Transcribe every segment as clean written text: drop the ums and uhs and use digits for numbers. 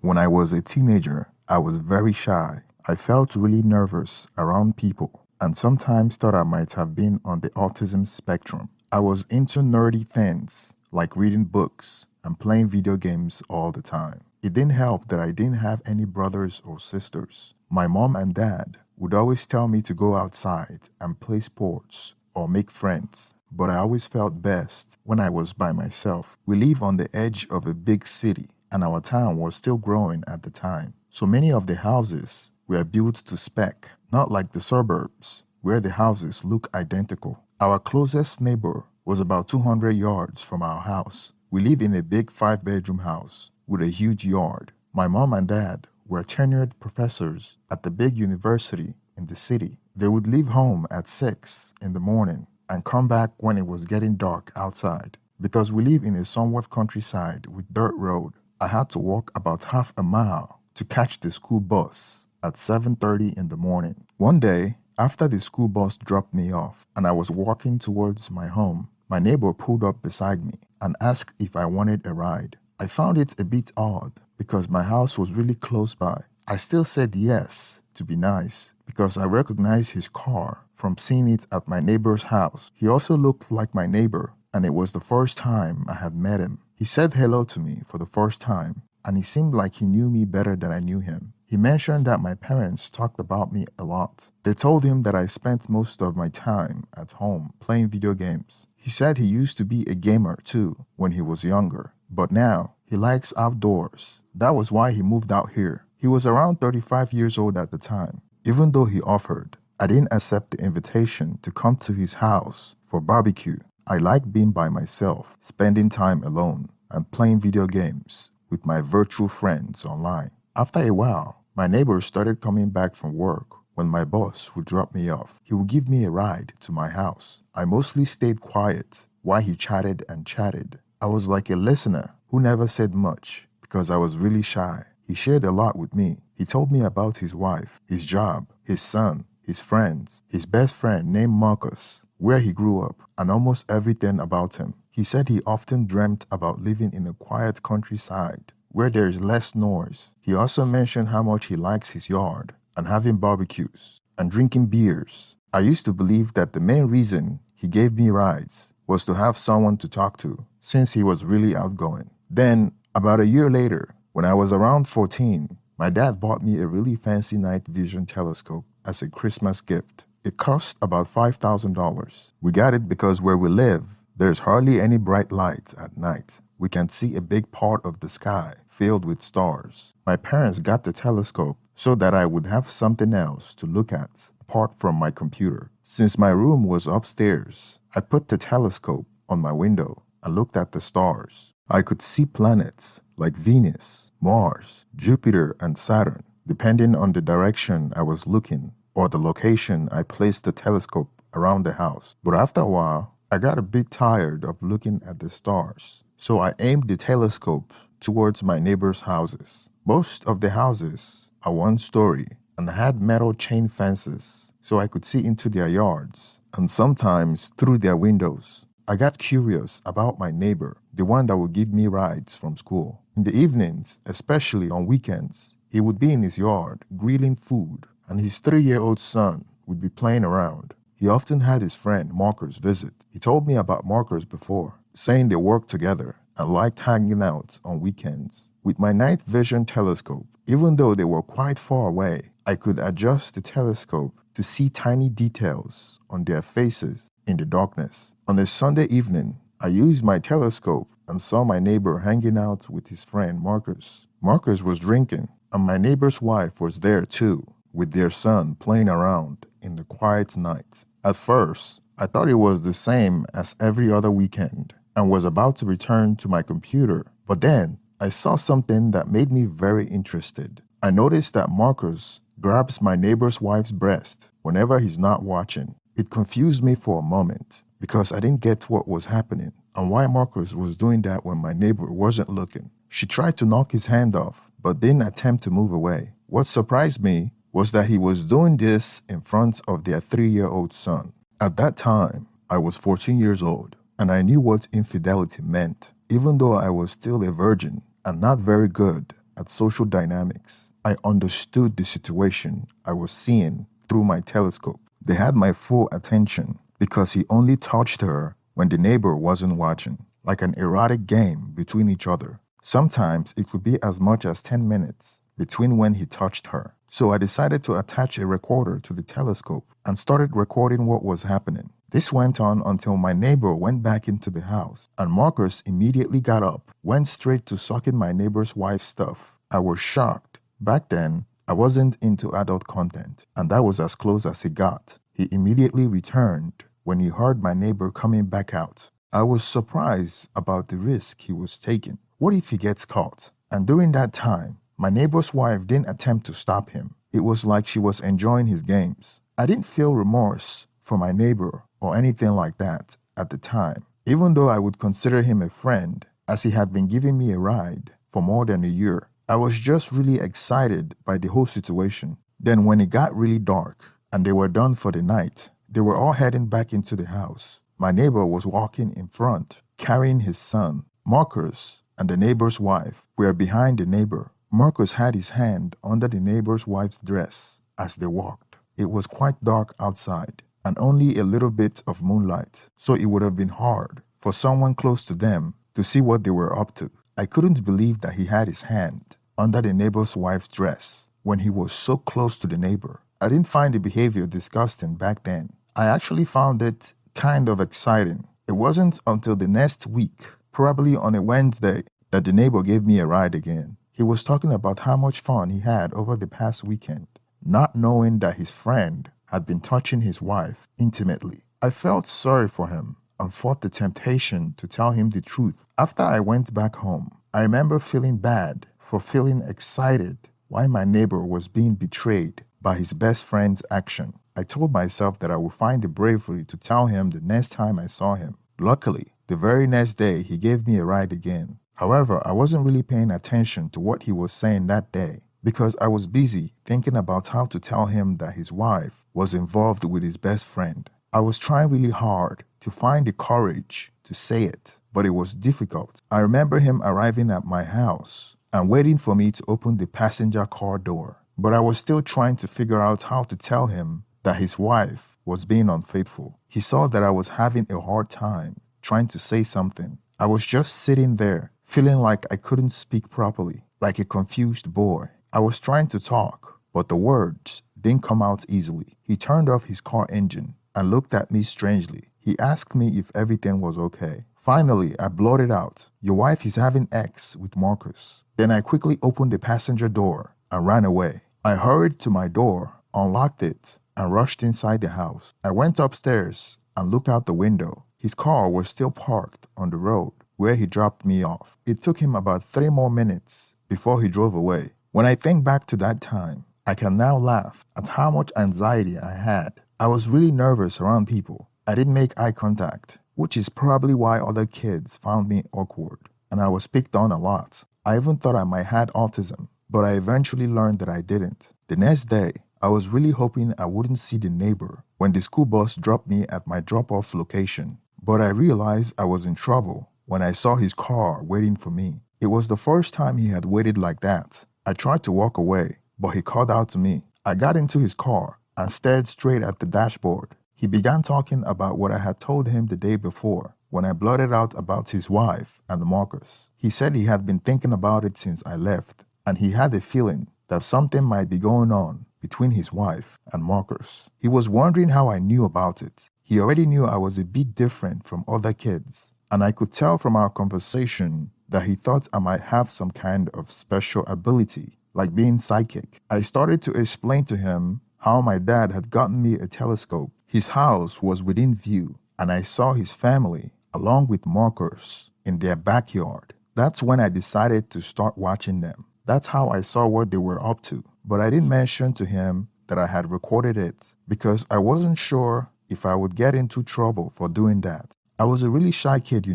When I was a teenager, I was very shy. I felt really nervous around people and sometimes thought I might have been on the autism spectrum. I was into nerdy things like reading books and playing video games all the time. It didn't help that I didn't have any brothers or sisters. My mom and dad would always tell me to go outside and play sports or make friends, but I always felt best when I was by myself. We live on the edge of a big city, and our town was still growing at the time. So many of the houses were built to spec, not like the suburbs, where the houses look identical. Our closest neighbor was about 200 yards from our house. We live in a big 5-bedroom house with a huge yard. My mom and dad were tenured professors at the big university in the city. They would leave home at 6 in the morning and come back when it was getting dark outside. Because we live in a somewhat countryside with dirt road, I had to walk about half a mile to catch the school bus at 7:30 in the morning. One day, after the school bus dropped me off and I was walking towards my home, my neighbor pulled up beside me and asked if I wanted a ride. I found it a bit odd because my house was really close by. I still said yes to be nice because I recognized his car from seeing it at my neighbor's house. He also looked like my neighbor, and it was the first time I had met him. He said hello to me for the first time, and he seemed like he knew me better than I knew him. He mentioned that my parents talked about me a lot. They told him that I spent most of my time at home playing video games. He said he used to be a gamer too when he was younger, but now he likes outdoors. That was why he moved out here. He was around 35 years old at the time. Even though he offered, I didn't accept the invitation to come to his house for barbecue. I like being by myself, spending time alone, and playing video games with my virtual friends online. After a while, my neighbors started coming back from work. When my boss would drop me off, he would give me a ride to my house. I mostly stayed quiet while he chatted and chatted. I was like a listener who never said much because I was really shy. He shared a lot with me. He told me about his wife, his job, his son, his friends, his best friend named Marcus, where he grew up, and almost everything about him. He said he often dreamt about living in a quiet countryside where there is less noise. He also mentioned how much he likes his yard and having barbecues and drinking beers. I used to believe that the main reason he gave me rides was to have someone to talk to, since he was really outgoing. Then, about a year later, when I was around 14, my dad bought me a really fancy night vision telescope as a Christmas gift. It cost about $5,000. We got it because where we live, there's hardly any bright lights at night. We can see a big part of the sky filled with stars. My parents got the telescope so that I would have something else to look at apart from my computer. Since my room was upstairs, I put the telescope on my window and looked at the stars. I could see planets like Venus, Mars, Jupiter, and Saturn, depending on the direction I was looking or the location I placed the telescope around the house. But after a while, I got a bit tired of looking at the stars, so I aimed the telescope towards my neighbors' houses. Most of the houses are one story and had metal chain fences, so I could see into their yards and sometimes through their windows. I got curious about my neighbor, the one that would give me rides from school. In the evenings, especially on weekends, he would be in his yard grilling food, and his 3-year-old son would be playing around. He often had his friend Marcus visit. He told me about Marcus before, saying they worked together and liked hanging out on weekends. With my night vision telescope, even though they were quite far away, I could adjust the telescope to see tiny details on their faces in the darkness. On a Sunday evening, I used my telescope and saw my neighbor hanging out with his friend Marcus. Marcus was drinking, and my neighbor's wife was there too, with their son playing around in the quiet night. At first, I thought it was the same as every other weekend and was about to return to my computer, but then I saw something that made me very interested. I noticed that Marcus grabs my neighbor's wife's breast whenever he's not watching. It confused me for a moment because I didn't get what was happening and why Marcus was doing that when my neighbor wasn't looking. She tried to knock his hand off, but didn't attempt to move away. What surprised me was that he was doing this in front of their 3-year-old son. At that time, I was 14 years old, and I knew what infidelity meant. Even though I was still a virgin and not very good at social dynamics. I understood the situation I was seeing through my telescope. They had my full attention because he only touched her when the neighbor wasn't watching, like an erotic game between each other. Sometimes it could be as much as 10 minutes between when he touched her. So I decided to attach a recorder to the telescope and started recording what was happening. This went on until my neighbor went back into the house, and Marcus immediately got up, went straight to sucking my neighbor's wife's stuff. I was shocked. Back then, I wasn't into adult content, and that was as close as he got. He immediately returned when he heard my neighbor coming back out. I was surprised about the risk he was taking. What if he gets caught? And during that time, my neighbor's wife didn't attempt to stop him. It was like she was enjoying his games. I didn't feel remorse for my neighbor or anything like that at the time, even though I would consider him a friend as he had been giving me a ride for more than a year. I was just really excited by the whole situation. Then when it got really dark and they were done for the night, they were all heading back into the house. My neighbor was walking in front, carrying his son. Marcus and the neighbor's wife were behind the neighbor. Marcus had his hand under the neighbor's wife's dress as they walked. It was quite dark outside and only a little bit of moonlight, so it would have been hard for someone close to them to see what they were up to. I couldn't believe that he had his hand under the neighbor's wife's dress when he was so close to the neighbor. I didn't find the behavior disgusting back then. I actually found it kind of exciting. It wasn't until the next week, probably on a Wednesday, that the neighbor gave me a ride again. He was talking about how much fun he had over the past weekend, not knowing that his friend had been touching his wife intimately. I felt sorry for him and fought the temptation to tell him the truth. After I went back home, I remember feeling bad for feeling excited why my neighbor was being betrayed by his best friend's action. I told myself that I would find the bravery to tell him the next time I saw him. Luckily, the very next day he gave me a ride again. However, I wasn't really paying attention to what he was saying that day because I was busy thinking about how to tell him that his wife was involved with his best friend. I was trying really hard to find the courage to say it, but it was difficult. I remember him arriving at my house and waiting for me to open the passenger car door, but I was still trying to figure out how to tell him that his wife was being unfaithful. He saw that I was having a hard time trying to say something. I was just sitting there, feeling like I couldn't speak properly, like a confused boy. I was trying to talk, but the words didn't come out easily. He turned off his car engine and looked at me strangely. He asked me if everything was okay. Finally, I blurted out, "Your wife is having X with Marcus." Then I quickly opened the passenger door and ran away. I hurried to my door, unlocked it, and rushed inside the house. I went upstairs and looked out the window. His car was still parked on the road where he dropped me off. It took him about 3 more minutes before he drove away. When I think back to that time, I can now laugh at how much anxiety I had. I was really nervous around people. I didn't make eye contact, which is probably why other kids found me awkward, and I was picked on a lot. I even thought I might have autism, but I eventually learned that I didn't. The next day, I was really hoping I wouldn't see the neighbor when the school bus dropped me at my drop-off location, but I realized I was in trouble when I saw his car waiting for me. It was the first time he had waited like that. I tried to walk away, but he called out to me. I got into his car and stared straight at the dashboard. He began talking about what I had told him the day before when I blurted out about his wife and Marcus. He said he had been thinking about it since I left, and he had a feeling that something might be going on between his wife and Marcus. He was wondering how I knew about it. He already knew I was a bit different from other kids, and I could tell from our conversation that he thought I might have some kind of special ability, like being psychic. I started to explain to him how my dad had gotten me a telescope. His house was within view, and I saw his family, along with Marcus, in their backyard. That's when I decided to start watching them. That's how I saw what they were up to. But I didn't mention to him that I had recorded it because I wasn't sure if I would get into trouble for doing that. I was a really shy kid,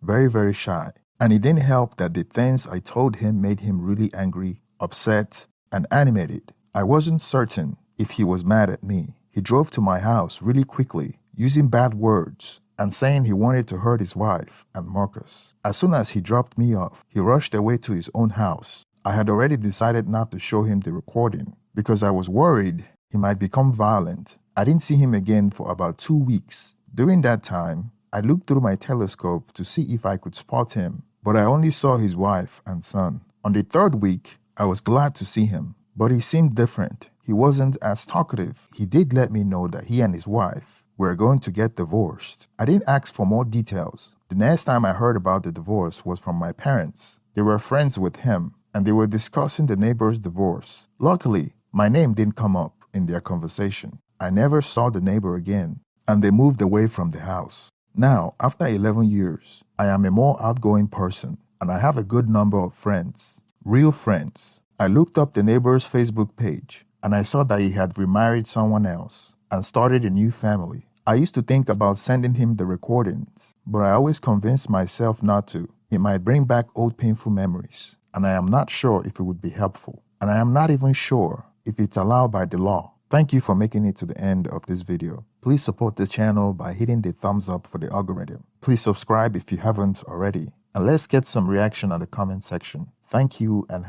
very, very shy. And it didn't help that the things I told him made him really angry, upset, and animated. I wasn't certain if he was mad at me. He drove to my house really quickly, using bad words and saying he wanted to hurt his wife and Marcus. As soon as he dropped me off, he rushed away to his own house. I had already decided not to show him the recording because I was worried he might become violent. I didn't see him again for about 2 weeks. During that time, I looked through my telescope to see if I could spot him, but I only saw his wife and son. On the 3rd week, I was glad to see him, but he seemed different. He wasn't as talkative. He did let me know that he and his wife were going to get divorced. I didn't ask for more details. The next time I heard about the divorce was from my parents. They were friends with him, and they were discussing the neighbor's divorce. Luckily, my name didn't come up in their conversation. I never saw the neighbor again, and they moved away from the house. Now, after 11 years, I am a more outgoing person, and I have a good number of friends, real friends. I looked up the neighbor's Facebook page, and I saw that he had remarried someone else and started a new family. I used to think about sending him the recordings, but I always convinced myself not to. It might bring back old painful memories, and I am not sure if it would be helpful. And I am not even sure if it's allowed by the law. Thank you for making it to the end of this video. Please support the channel by hitting the thumbs up for the algorithm. Please subscribe if you haven't already. And let's get some reaction on the comment section. Thank you and